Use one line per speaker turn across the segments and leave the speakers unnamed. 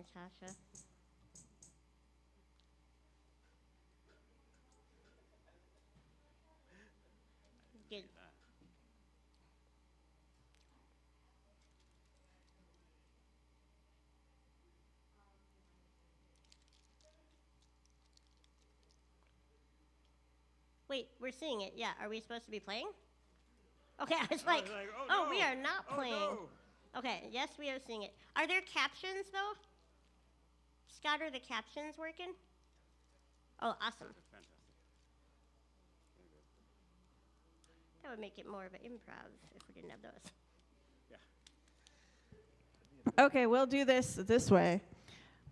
Natasha. Good. Wait, we're seeing it. Yeah. Are we supposed to be playing? Okay, I was like, oh, we are not playing.
No.
Okay, yes, we are seeing it. Are there captions, though? Scott, are the captions working? Oh, awesome.
Fantastic.
That would make it more of an improv if we didn't have those.
Yeah.
Okay, we'll do this way.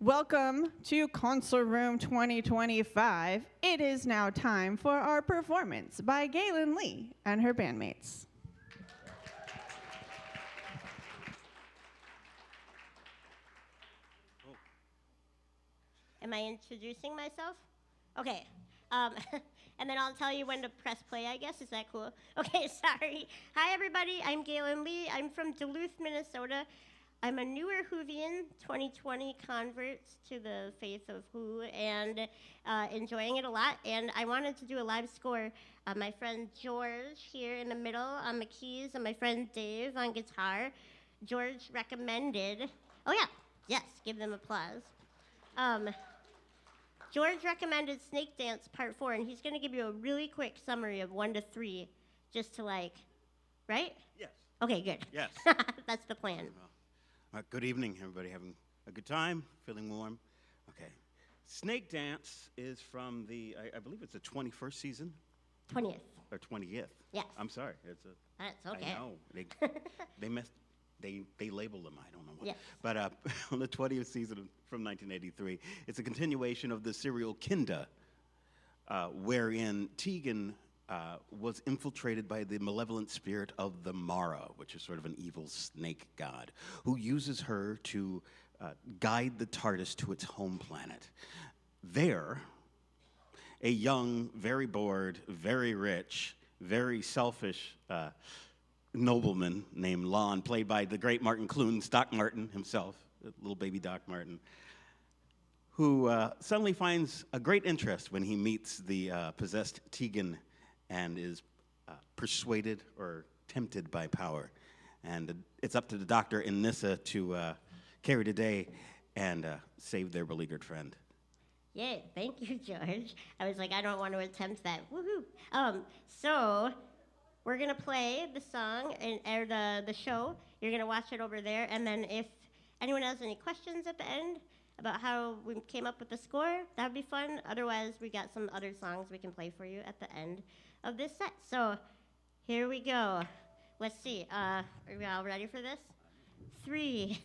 Welcome to Concert Room 2025. It is now time for our performance by Gaelynn Lea and her bandmates.
Am I introducing myself? Okay. And then I'll tell you when to press play, I guess. Is that cool? Okay, sorry. Hi, everybody. I'm Gaelynn Lea. I'm from Duluth, Minnesota. I'm a newer Whovian, 2020 convert to the faith of Who, and enjoying it a lot. And I wanted to do a live score. My friend George here in the middle on the keys, and my friend Dave on guitar. George recommended, oh yeah, yes, give them applause. George recommended Snake Dance Part 4, and he's going to give you a really quick summary of 1 to 3, just to right?
Yes.
Okay, good.
Yes.
That's the plan.
Good evening, everybody. Having a good time? Feeling warm? Okay. Snake Dance is from I believe it's the 21st season?
20th.
Or 20th?
Yes.
I'm sorry.
That's okay.
I know. They messed. They label them. I don't know what.
Yes.
But on the 20th season from 1983, it's a continuation of the serial Kinda, wherein Tegan was infiltrated by the malevolent spirit of the Mara, which is sort of an evil snake god, who uses her to guide the TARDIS to its home planet. There, a young, very bored, very rich, very selfish nobleman named Lon, played by the great Martin Clunes, Doc Martin himself, little baby Doc Martin, who suddenly finds a great interest when he meets the possessed Tegan and is persuaded or tempted by power. And it's up to the Doctor and Nyssa to carry the day and save their beleaguered friend.
Yeah, thank you, George. I was like, I don't want to attempt that. Woohoo! So we're gonna play the song or the show. You're gonna watch it over there, and then if anyone has any questions at the end about how we came up with the score, that would be fun. Otherwise, we got some other songs we can play for you at the end of this set. So here we go. Let's see. Are we all ready for this? 3,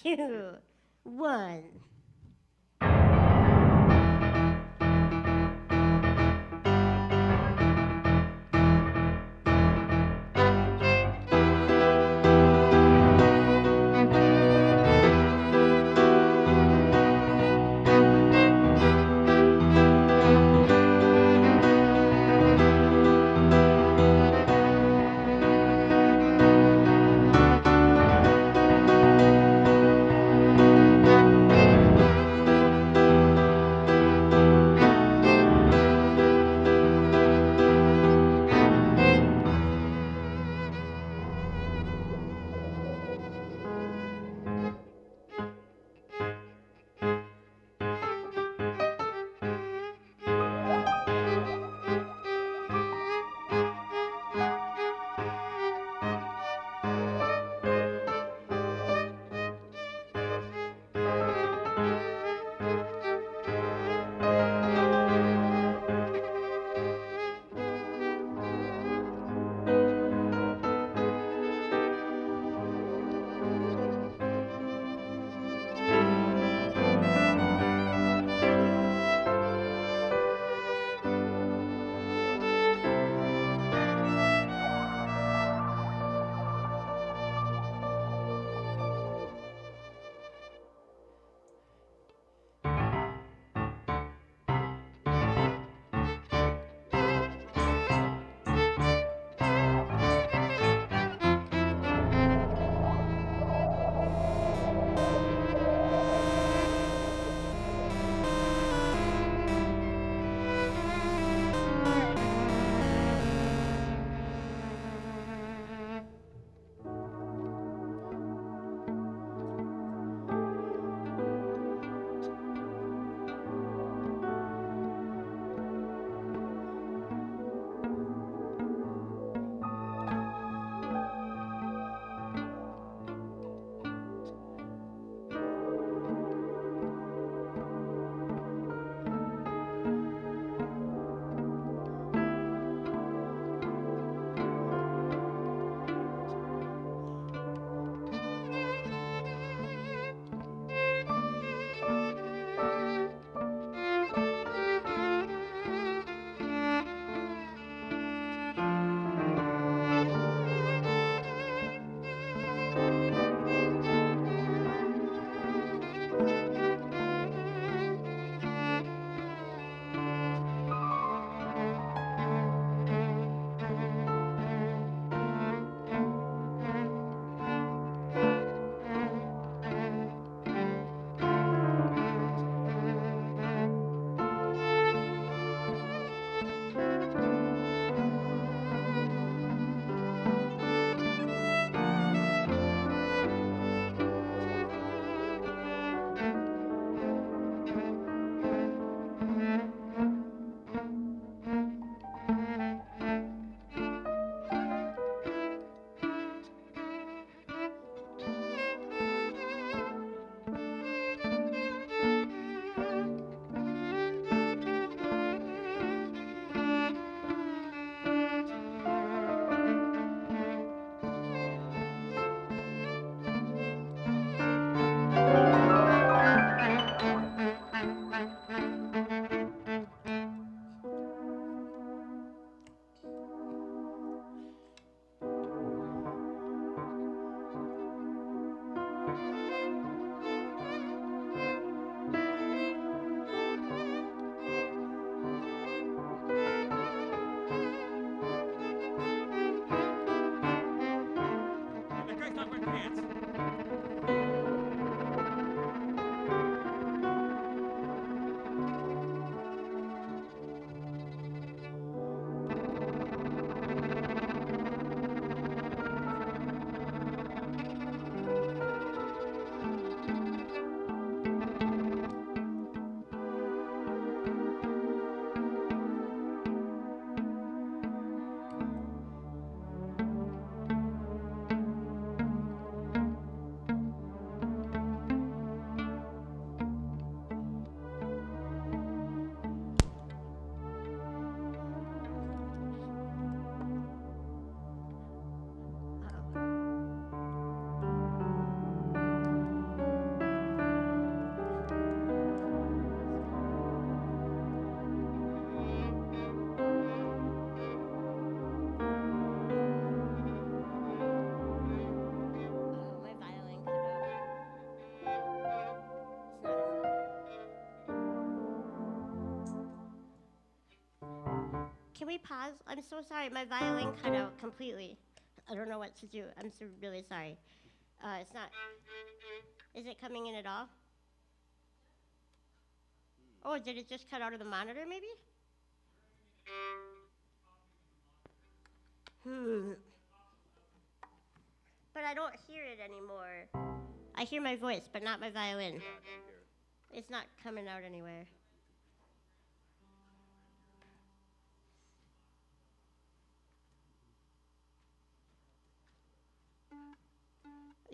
2, 1. Can we pause? I'm so sorry. My violin cut out completely. I don't know what to do. I'm so really sorry. It's not. Is it coming in at all? Oh, did it just cut out of the monitor, maybe? But I don't hear it anymore. I hear my voice, but not my violin. It's not coming out anywhere.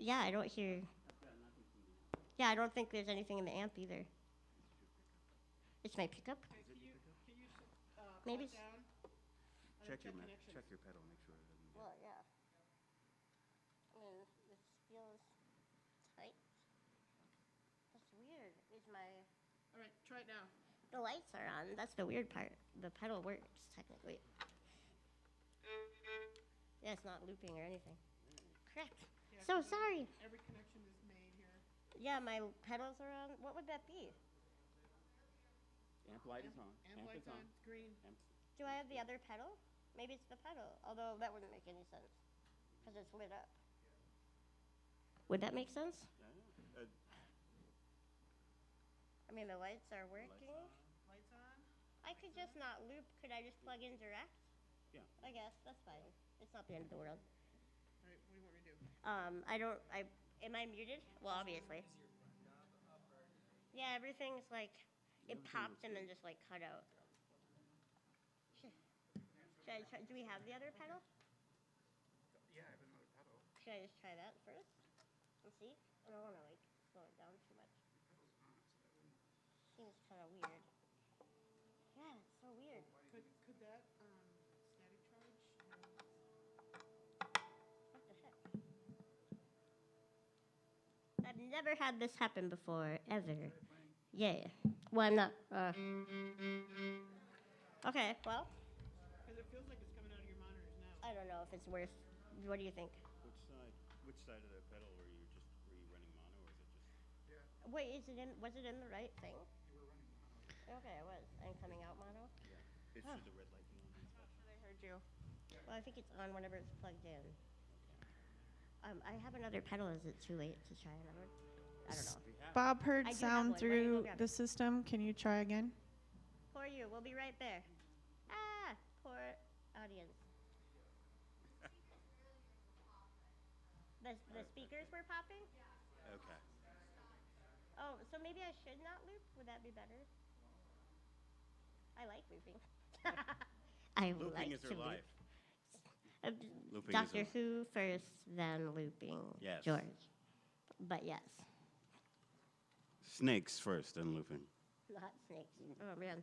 Yeah, I don't hear. Yeah, I don't think there's anything in the amp either. It's my pickup. Maybe.
Check your pedal, make sure it doesn't.
Well, yeah. I mean, this feels tight. That's weird. Is my.
All right, try it now.
The lights are on. That's the weird part. The pedal works, technically. Yeah, it's not looping or anything. Correct.
Yeah,
So sorry.
Every connection is made here.
Yeah, my pedals are on. What would that be?
Amp light is on.
Amp light's on. It's green.
Do I have the other pedal? Maybe it's the pedal. Although that wouldn't make any sense. Because it's lit up. Would that make sense? I mean, the lights are working.
Lights on.
I could just not loop. Could I just plug in direct?
Yeah.
I guess. That's fine. It's not the end of the world.
All right, what do you want me to do?
Am I muted? Well, obviously. Yeah, everything's like, it popped and then just like cut out. Should I try, do we have the other pedal?
Yeah, I have another pedal.
Should I just try that first? And see? I don't want to like slow it down too much. Seems kind of weird. Yeah, it's so weird.
Could that static charge?
What the heck? I've never had this happen before, ever. Yeah. Well, I'm not. Okay, well.
Because it feels like it's coming out of your monitors now.
I don't know if it's worth. What do you think?
Which side of the pedal were you running mono, or is it just?
Wait, was it in the right thing?
You were running mono.
Okay, it was. I'm coming out mono.
Yeah. It
Huh.
should the red light be on.
I'm not sure they heard you.
Well, I think it's on whenever it's plugged in. I have another pedal. Is it too late to try another? I don't know.
Bob heard
I do have
sound
one. Why don't you go
through
grab
the
it?
system. Can you try again?
Poor you. We'll be right there. Ah, poor audience. The speakers were popping?
Okay.
Oh, so maybe I should not loop? Would that be better? I like looping. I
Looping
like
is
to
her
loop.
life. Looping is
Doctor
her-
Who first, then looping.
Yes.
George. But yes,
Snakes first, then looping.
not snakes. Oh man.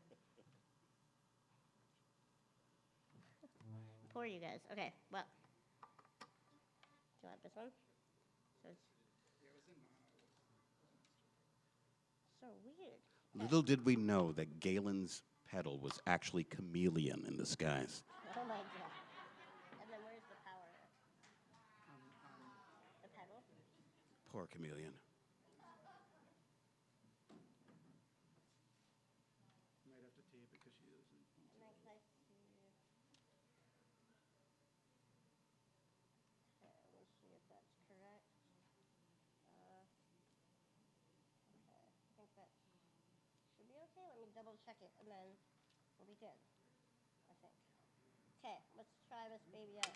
Poor you guys. Okay, well. Do you want this one? So it's so weird.
Little did we know that Galen's pedal was actually chameleon in disguise.
Oh my god. And then where's the power? The pedal?
Poor chameleon.
Might have to tape it because she doesn't.
And then can I see? Okay, let me see if that's correct. Okay, I think that should be okay. Let me double check it and then we'll be good. I think. Okay, let's try this baby out.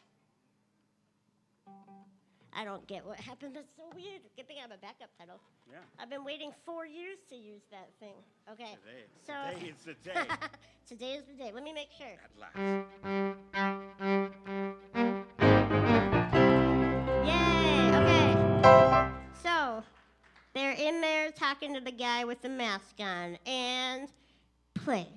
I don't get what happened. That's so weird. Good thing I have a backup pedal.
Yeah.
I've been waiting 4 years to use that thing. Okay.
Today is the day.
Today is the day. Let me make sure.
At last.
Yay! Okay. So, they're in there talking to the guy with the mask on. And play.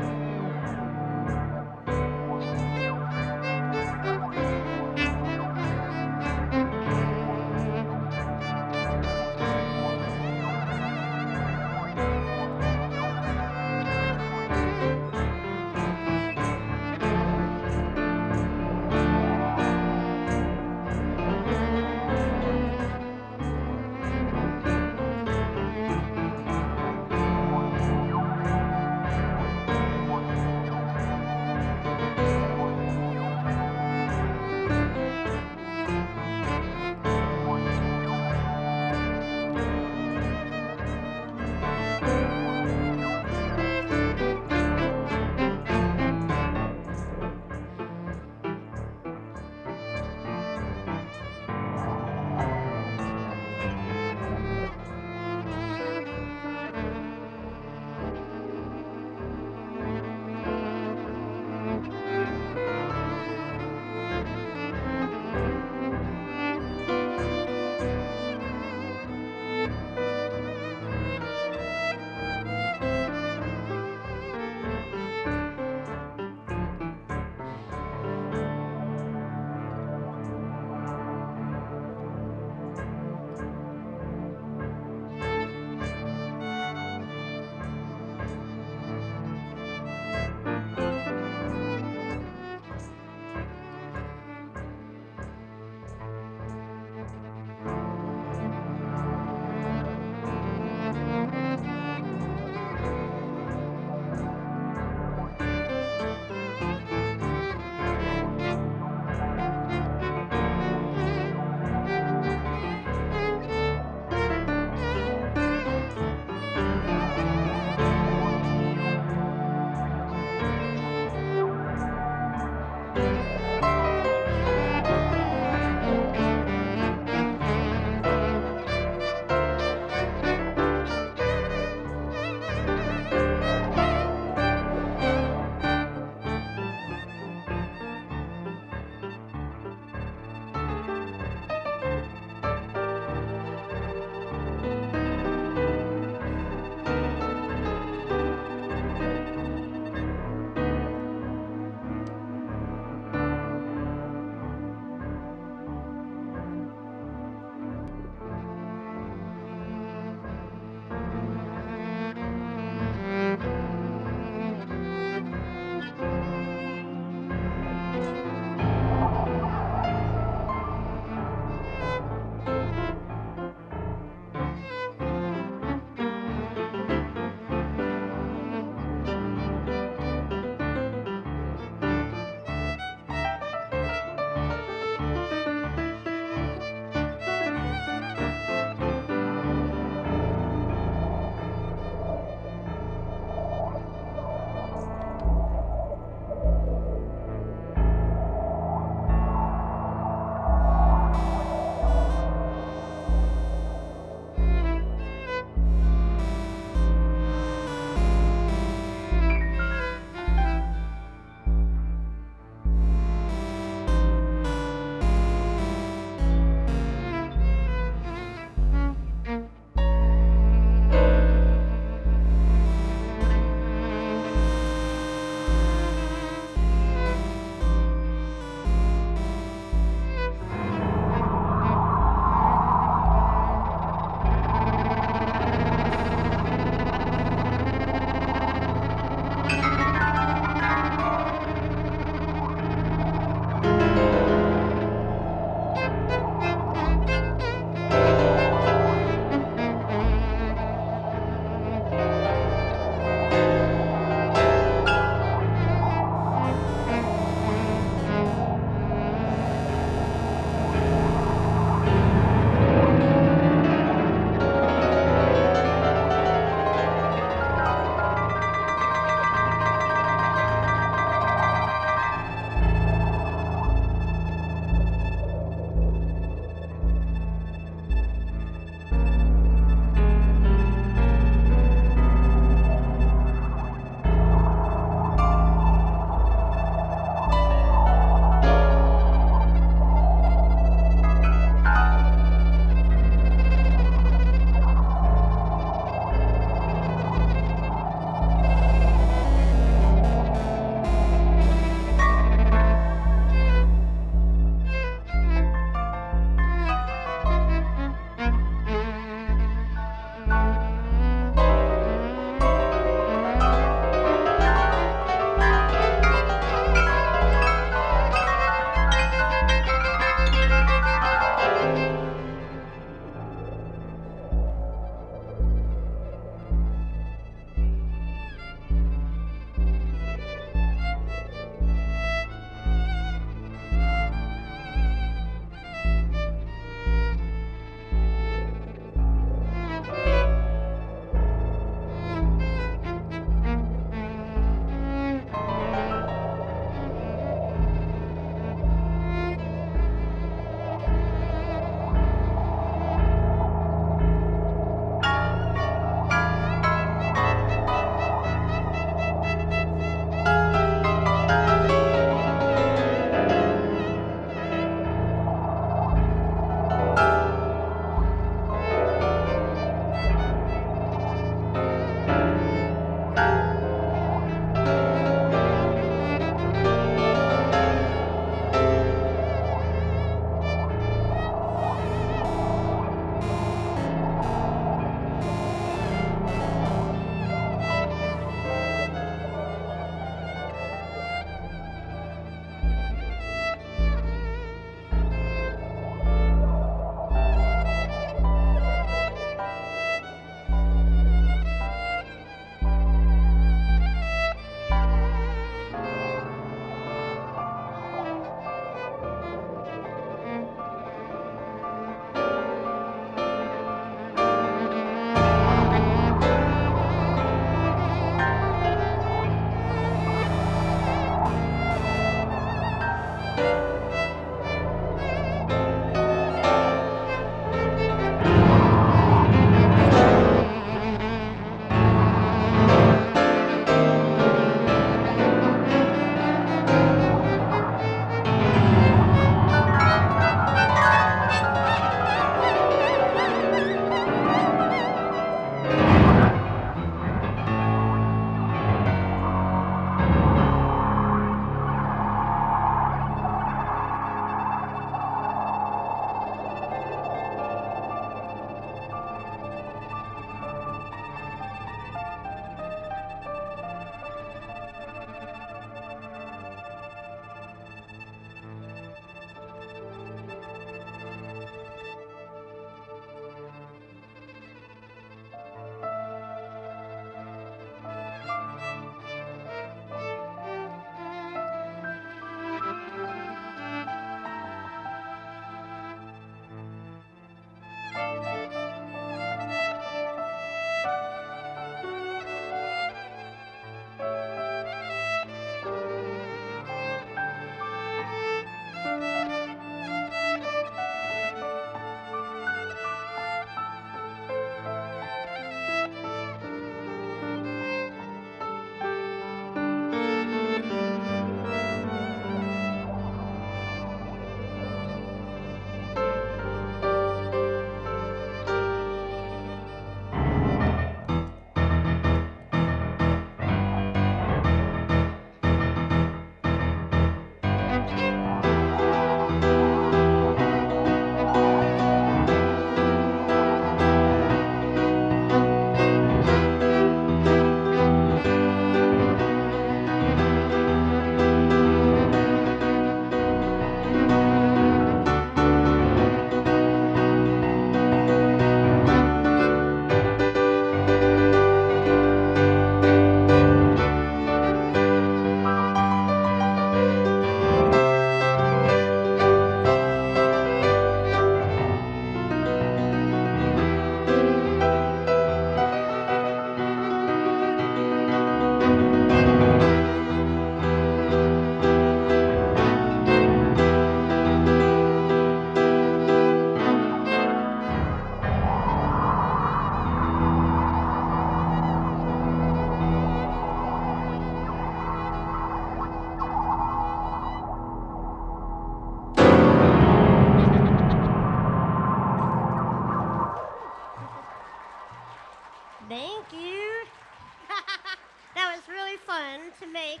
really fun to make.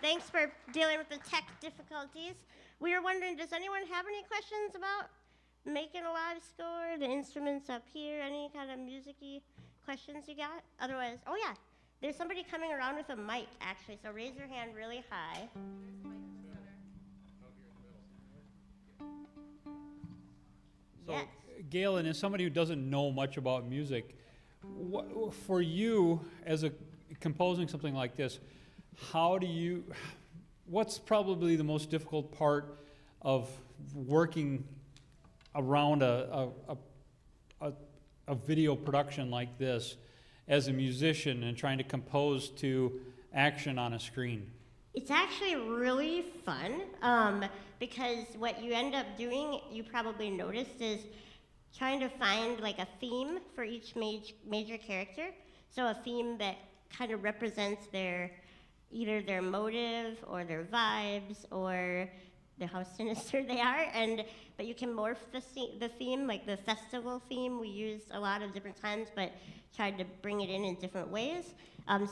Thanks for dealing with the tech difficulties. We were wondering, does anyone have any questions about making a live score, the instruments up here, any kind of music-y questions you got? Otherwise, oh yeah, there's somebody coming around with a mic, actually, so raise your hand really high.
So,
Yes.
Gaelynn, as somebody who doesn't know much about music, for you, as a composing something like this, what's probably the most difficult part of working around a video production like this as a musician and trying to compose to action on a screen?
It's actually really fun because what you end up doing, you probably noticed, is trying to find like a theme for each major character. So a theme that kind of represents either their motive or their vibes or how sinister they are. But you can morph the theme, like the festival theme we used a lot of different times, but tried to bring it in different ways.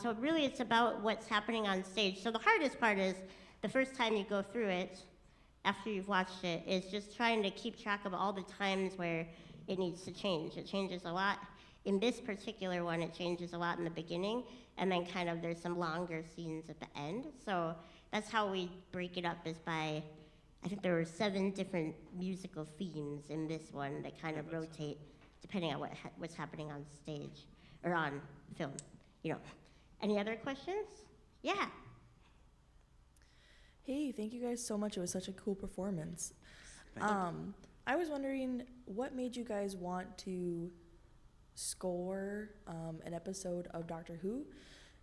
So really it's about what's happening on stage. So the hardest part is the first time you go through it, after you've watched it, is just trying to keep track of all the times where it needs to change. It changes a lot. In this particular one, it changes a lot in the beginning, and then kind of there's some longer scenes at the end. So that's how we break it up, is by, I think there were 7 different musical themes in this one that kind of rotate depending on what's happening on stage or on film. Any other questions? Yeah.
Hey, thank you guys so much. It was such a cool performance.
Thank you.
I was wondering, what made you guys want to score an episode of Doctor Who?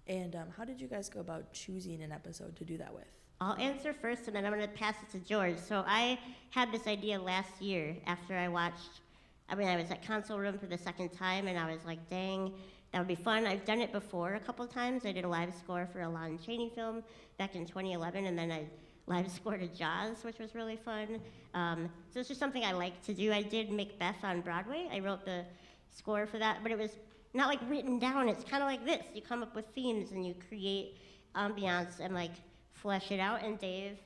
And how did you guys go about choosing an episode to do that with?
I'll answer first, and then I'm going to pass it to George. So I had this idea last year after I was at Console Room for the second time, and I was like, dang, that would be fun. I've done it before a couple times. I did a live score for a Lon Chaney film back in 2011, and then I live scored a Jaws, which was really fun. So it's just something I like to do. I did Macbeth on Broadway. I wrote the score for that, but it was not like written down. It's kind of like this. You come up with themes, and you create ambiance and like flesh it out, and Dave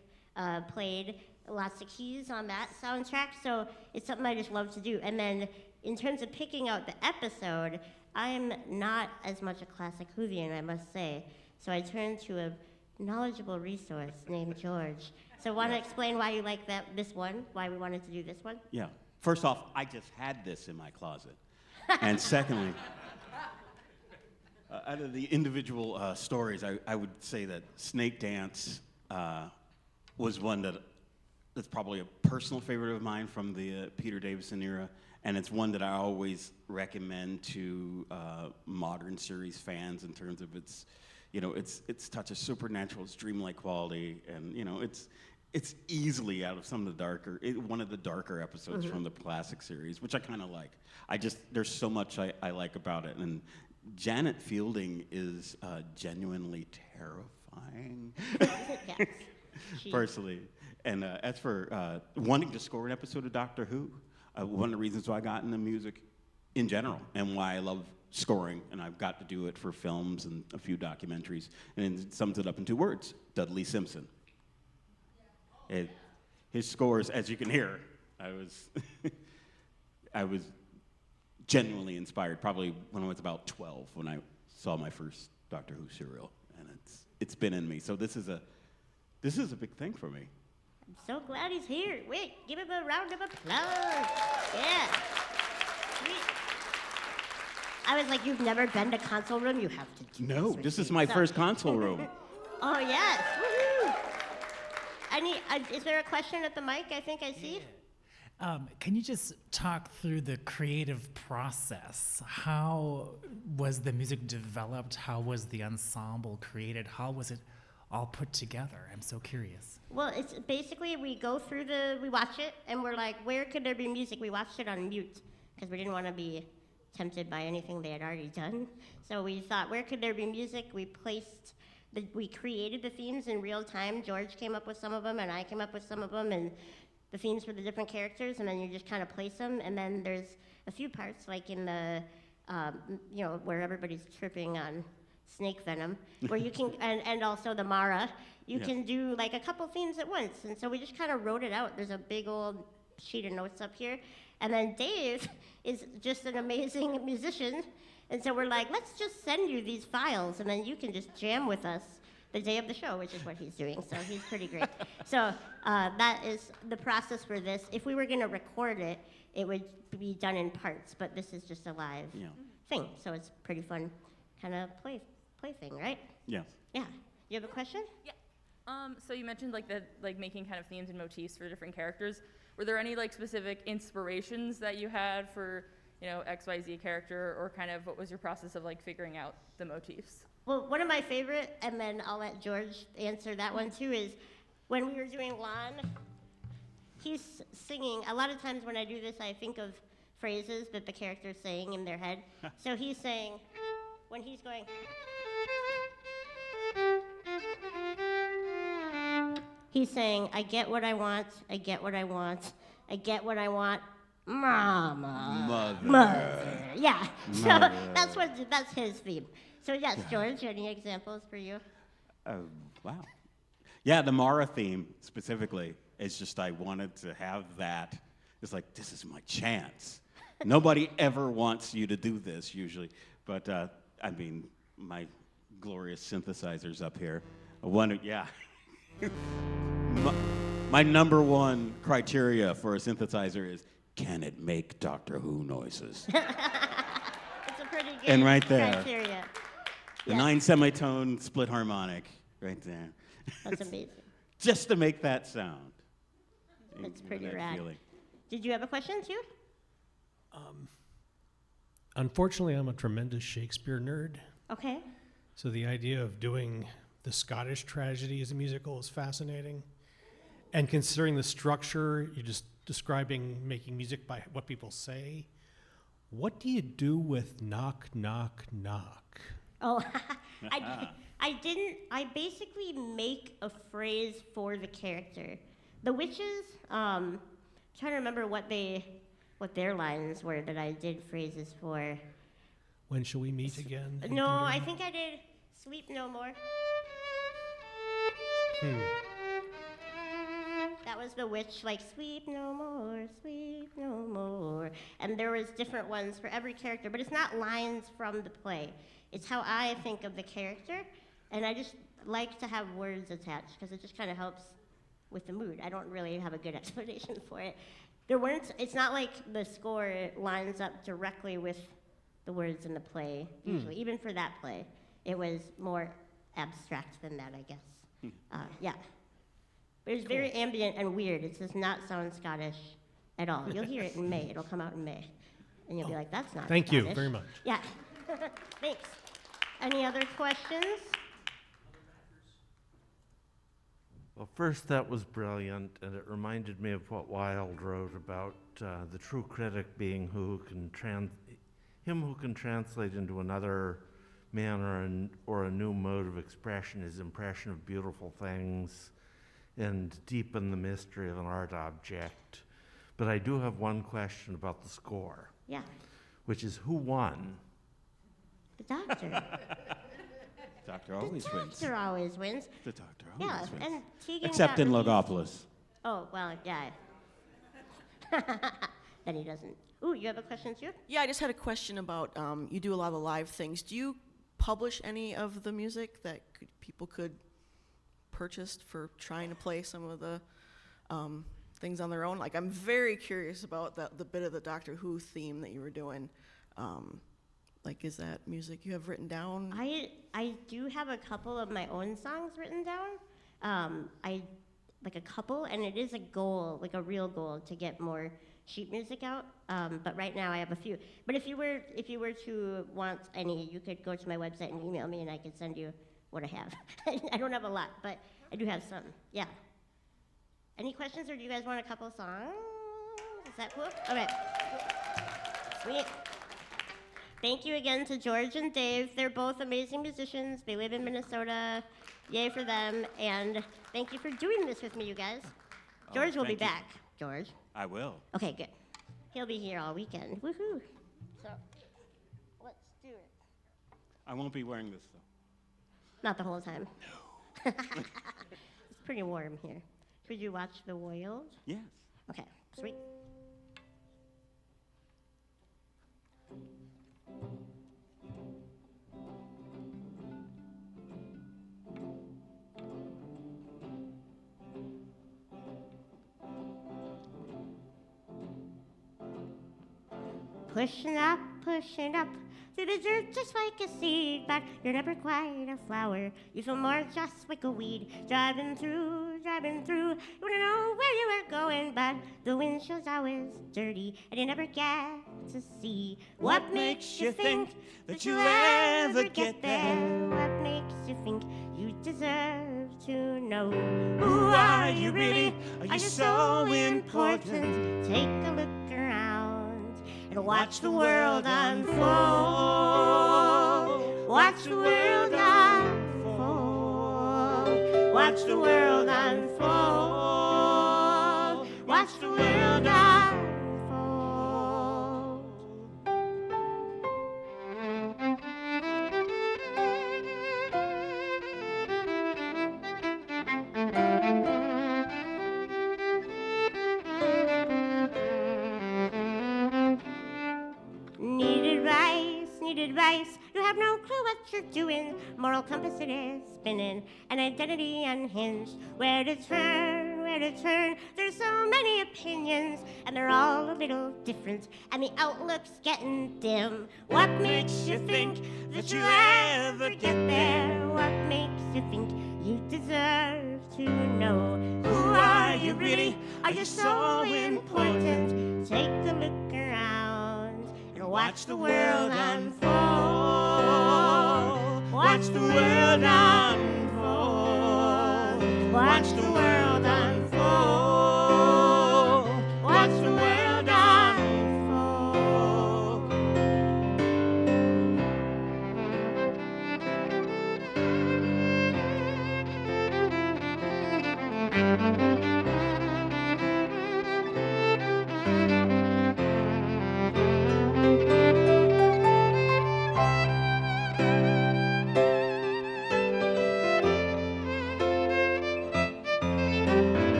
played lots of keys on that soundtrack, so it's something I just love to do. And then in terms of picking out the episode, I'm not as much a classic Whovian, I must say, so I turned to a knowledgeable resource named George. So want to explain why you like this one, why we wanted to do this one?
Yeah. First off, I just had this in my closet. And secondly, out of the individual stories, I would say that Snake Dance was one that's probably a personal favorite of mine from the Peter Davison era, and it's one that I always recommend to modern series fans in terms of its touch of supernatural, its dreamlike quality, and it's easily out of some of the one of the darker episodes from the classic series, which I kind of like. There's so much I like about it, and Janet Fielding is genuinely terrifying.
Yes.
Personally. And as for wanting to score an episode of Doctor Who, one of the reasons why I got into music in general and why I love scoring, and I've got to do it for films and a few documentaries, and it sums it up in 2 words: Dudley Simpson. His scores, as you can hear, I was genuinely inspired, probably when I was about 12, when I saw my first Doctor Who serial, and it's been in me. So this is a big thing for me.
I'm so glad he's here. Wait, give him a round of applause. Yeah. Sweet. I was like, you've never been to Console Room? You have to do
No,
with
this
me.
is my
So-
first console room.
Oh, yes. Woohoo. Is there a question at the mic? I think I see.
Can you just talk through the creative process? How was the music developed? How was the ensemble created? How was it all put together? I'm so curious.
Well, it's basically we watch it, and we're like, where could there be music? We watched it on mute because we didn't want to be tempted by anything they had already done. So we thought, where could there be music? We created the themes in real time. George came up with some of them, and I came up with some of them, and the themes for the different characters, and then you just kind of place them. And then there's a few parts, like in the, where everybody's tripping on snake venom, where you can, and also the Mara, you
Yeah.
can do like a couple themes at once. And so we just kind of wrote it out. There's a big old sheet of notes up here. And then Dave is just an amazing musician. And so we're like, let's just send you these files, and then you can just jam with us the day of the show, which is what he's doing. So he's pretty great. So that is the process for this. If we were going to record it, it would be done in parts, but this is just a live
Yeah.
thing. So it's pretty fun kind of play thing, right?
Yes.
Yeah. You have a question?
Yeah. So you mentioned like the making kind of themes and motifs for different characters. Were there any like specific inspirations that you had for, you know, XYZ character, or kind of what was your process of like figuring out the motifs?
Well, one of my favorite, and then I'll let George answer that one too, is when we were doing Lon, he's singing. A lot of times when I do this, I think of phrases that the character's saying in their head. So he's saying, when he's going, he's saying, I get what I want, I get what I want, I get what I want, Mama. Mother. Yeah. So
Mother.
that's his theme. So yes, George, any examples for you?
Wow. Yeah, the Mara theme specifically. It's just I wanted to have that. It's like, this is my chance. Nobody ever wants you to do this usually. But I mean, my glorious synthesizers up here. Yeah. My number one criteria for a synthesizer is, can it make Doctor Who noises?
It's a pretty good
And right there.
criteria.
The
Yes.
9 semitone split harmonic, right there.
That's amazing.
Just to make that sound.
That's
You know,
pretty
that
rad.
feeling.
Did you have a question too?
Unfortunately, I'm a tremendous Shakespeare nerd,
Okay.
so the idea of doing the Scottish tragedy as a musical is fascinating. And considering the structure, you're just describing making music by what people say. What do you do with knock, knock, knock?
Oh, I basically make a phrase for the character. The witches, trying to remember what their lines were that I did phrases for.
When shall we meet again?
No, I think I did Sleep No More. That was the witch, like, sleep no more, sleep no more. And there was different ones for every character, but it's not lines from the play. It's how I think of the character, and I just like to have words attached, because it just kind of helps with the mood. I don't really have a good explanation for it. It's not like the score lines up directly with the words in the play, usually. Even for that play, it was more abstract than that, I guess. Yeah. But it's very ambient and weird. It does not sound Scottish at all. You'll hear it in May. It'll come out in May. And you'll be like, that's not
Thank you
Scottish.
very much.
Yeah. Thanks. Any other questions?
Well, first, that was brilliant, and it reminded me of what Wilde wrote about the true critic being him who can translate into another manner or a new mode of expression his impression of beautiful things and deepen the mystery of an art object. But I do have one question about the score,
Yeah.
which is who won?
The doctor.
Doctor always wins.
Doctor always wins.
The doctor
Yeah.
always wins.
And Tegan
Except
got
in
released-
Logopolis.
Oh, well, yeah. Then he doesn't. Ooh, you have a question too?
Yeah, I just had a question about, you do a lot of live things. Do you publish any of the music that people could purchase for trying to play some of the things on their own? Like, I'm very curious about the bit of the Doctor Who theme that you were doing. Like, is that music you have written down?
I do have a couple of my own songs written down. Like a couple, and it is a goal, like a real goal, to get more sheet music out. But right now I have a few. But if you were to want any, you could go to my website and email me, and I could send you what I have. I don't have a lot, but I do have some. Yeah. Any questions, or do you guys want a couple songs? Is that cool? Okay. Sweet. Thank you again to George and Dave. They're both amazing musicians. They live in Minnesota. Yay for them. And thank you for doing this with me, you guys. George will be
thank you.
back. George.
I will.
Okay, good. He'll be here all weekend. Woohoo. So, let's do it.
I won't be wearing this, though.
Not the whole time. No. It's pretty warm here. Could you watch The Wild?
Yes.
Okay, sweet. Pushing up through the dirt just like a seed, but you're never quite a flower. You feel more just like a weed. Driving through. You wanna know where you are going, but the windshield's always dirty, and you never get to see what makes you think that you'll ever get there. What makes you think you deserve to know? Who are you really? Are you so important? Take a look around and watch the world unfold. Watch the world unfold. Watch the world unfold. Watch the world unfold. Need advice, you have no clue what you're doing. Moral compass it is spinning, an identity unhinged. Where to turn, there's so many opinions, and they're all a little different, and the outlook's getting dim. What makes you think that you'll ever get there? What makes you think you deserve to know? Who are you really? Are you so important? Take a look around and watch the world unfold. Watch the world unfold. Watch the world unfold. Watch the world unfold.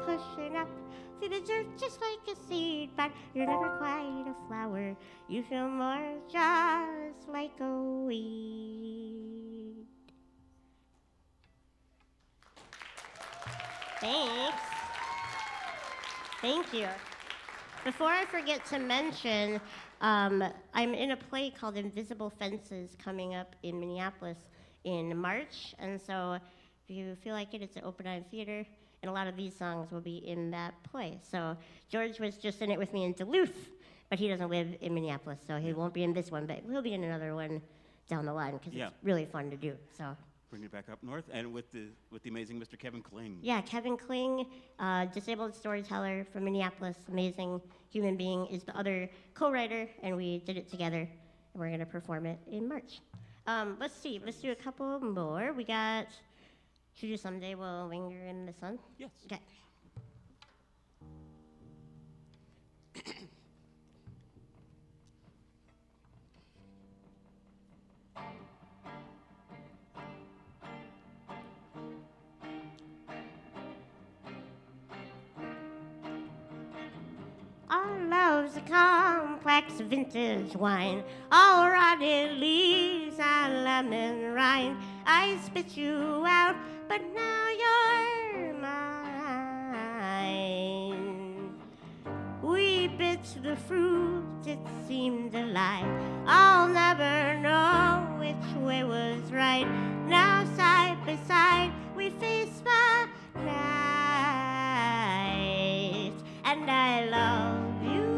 Pushing up through the dirt just like a seed, but you're never quite a flower. You feel more just like a weed. Thanks. Thank you. Before I forget to mention, I'm in a play called Invisible Fences coming up in Minneapolis in March, and so if you feel like it, it's an open-eye theater, and a lot of these songs will be in that play. So George was just in it with me in Duluth, but he doesn't live in Minneapolis, so he won't be in this one, but he'll be in another one down the line, because it's really fun to do. So.
Bring it back up north, and with the amazing Mr. Kevin Kling.
Yeah, Kevin Kling, disabled storyteller from Minneapolis, amazing human being, is the other co-writer, and we did it together, and we're gonna perform it in March. Let's see, let's do a couple more. We got, should we do Someday We'll Linger in the Sun?
Yes.
Okay. Our love's a complex vintage wine, all rotted leaves and lemon rind. I spit you out, but now you're mine. We bit the fruit, it seemed a lie. I'll never know which way was right. Now side by side, we face the night. And I love you,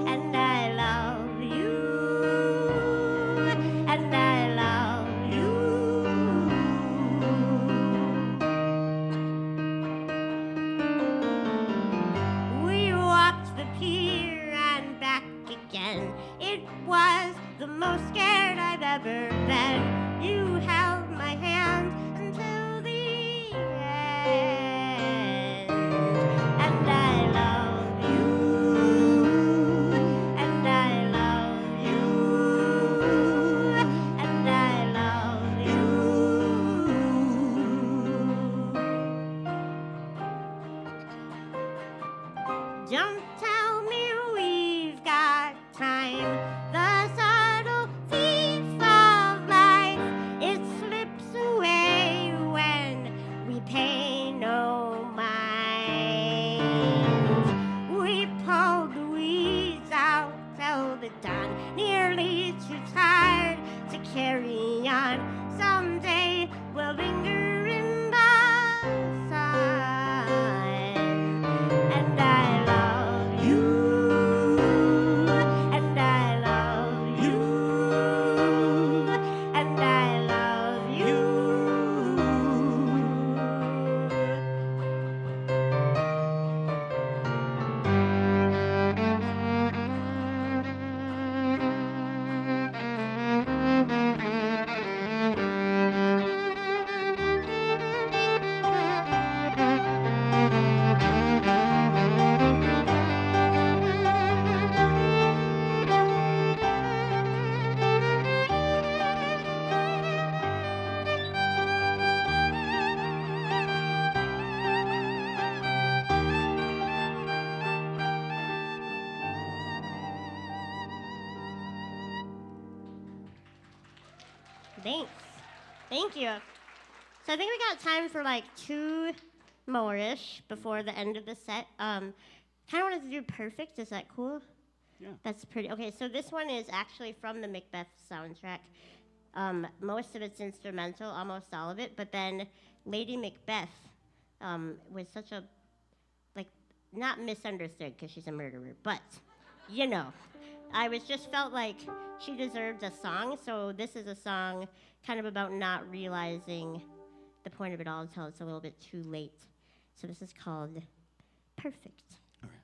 and I love you, and I love you. We walked the pier and back again. It was the most scared I've ever been. You held my hand until the end. And I don't tell me we've got time. The subtle thief of life, it slips away when we pay no mind. We pull the weeds out till the dawn, nearly too tired to carry on. Someday we'll linger in the sun. And I love you, and I love you, and I love you. Thanks. Thank you. So I think we got time for like 2 more-ish before the end of the set. Kind of wanted to do Perfect. Is that cool?
Yeah.
That's pretty. Okay, so this one is actually from the Macbeth soundtrack. Most of it's instrumental, almost all of it. But then Lady Macbeth was such a, like, not misunderstood because she's a murderer, but, you know. I just felt like she deserved a song, so this is a song kind of about not realizing the point of it all until it's a little bit too late. So this is called Perfect.
All right.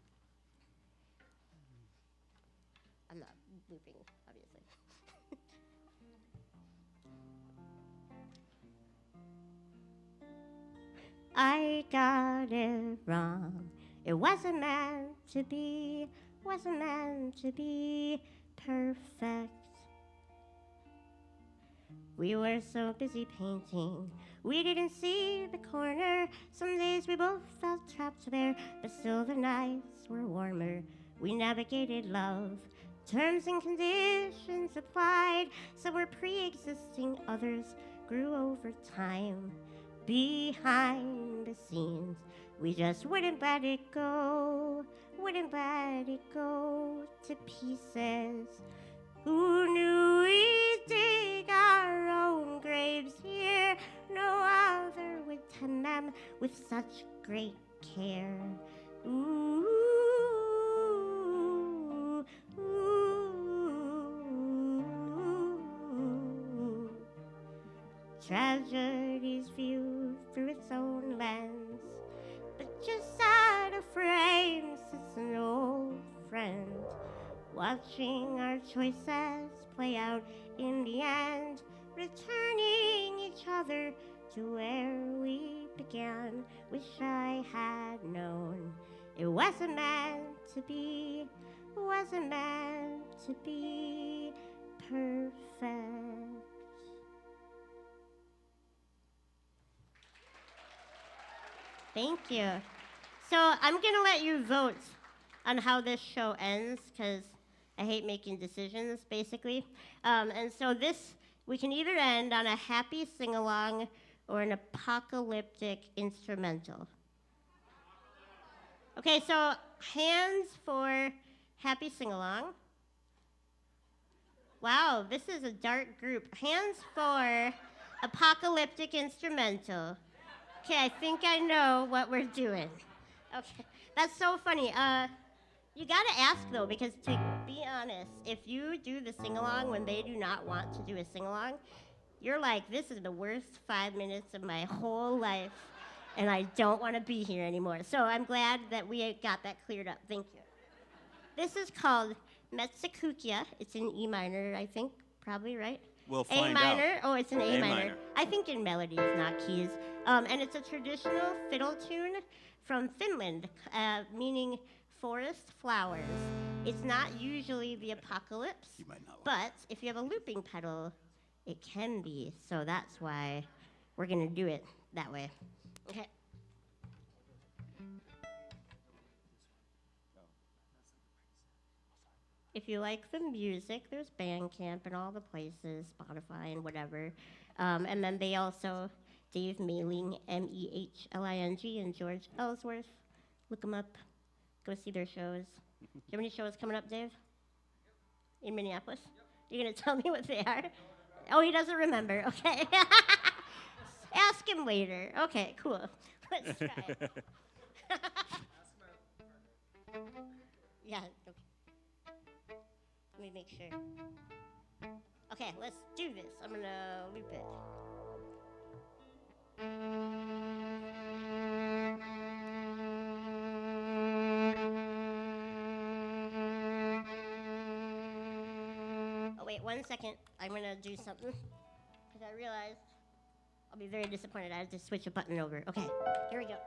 I'm not looping, obviously. I got it wrong. It wasn't meant to be, wasn't meant to be perfect. We were so busy painting, we didn't see the corner. Some days we both felt trapped there, but still the nights were warmer. We navigated love, terms and conditions applied. Some were pre-existing, others grew over time. Behind the scenes, we just wouldn't let it go, wouldn't let it go to pieces. Who knew we'd dig our own graves here? No other would tend them with such great care. Ooh, ooh. Tragedy's viewed through its own lens, but just out of frame sits an old friend, watching our choices play out in the end, returning each other to where we began. Wish I had known it wasn't meant to be, wasn't meant to be perfect. Thank you. So I'm going to let you vote on how this show ends, because I hate making decisions, basically. And so this, we can either end on a happy sing-along or an apocalyptic instrumental. Okay, so hands for happy sing-along. Wow, this is a dark group. Hands for apocalyptic instrumental. Okay, I think I know what we're doing. Okay, that's so funny. You gotta ask though, because to be honest, if you do the sing-along when they do not want to do a sing-along, you're like, this is the worst 5 minutes of my whole life, and I don't want to be here anymore. So I'm glad that we got that cleared up. Thank you. This is called Mezzacuccia. It's in E minor, I think, probably, right?
We'll
A
find
minor.
out.
Oh, it's an A,
A
minor.
minor.
I think in melodies, not keys. And it's a traditional fiddle tune from Finland, meaning forest flowers. It's not usually the apocalypse,
You might not want
but if you have a looping pedal, it can be. So that's why we're gonna do it that way. Okay. if you like the music, there's Bandcamp and all the places, Spotify and whatever. And then they also, Dave Mehling, Mehling, and George Ellsworth. Look them up. Go see their shows. Do you have any shows coming up, Dave? In Minneapolis? You're going to tell me what they are? Oh, he doesn't remember. Okay. Ask him later. Okay, cool. Let's try it. Yeah. Okay. Let me make sure. Okay, let's do this. I'm going to loop it. Oh, wait, 1 second. I'm going to do something. Because I realized I'll be very disappointed. I had to switch a button over. Okay, here we go.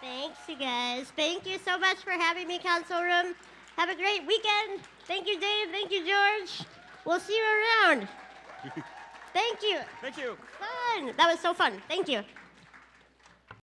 Thanks, you guys. Thank you so much for having me, Council Room. Have a great weekend. Thank you, Dave. Thank you, George. We'll see you around. Thank you.
Thank you.
Fun. That was so fun. Thank you.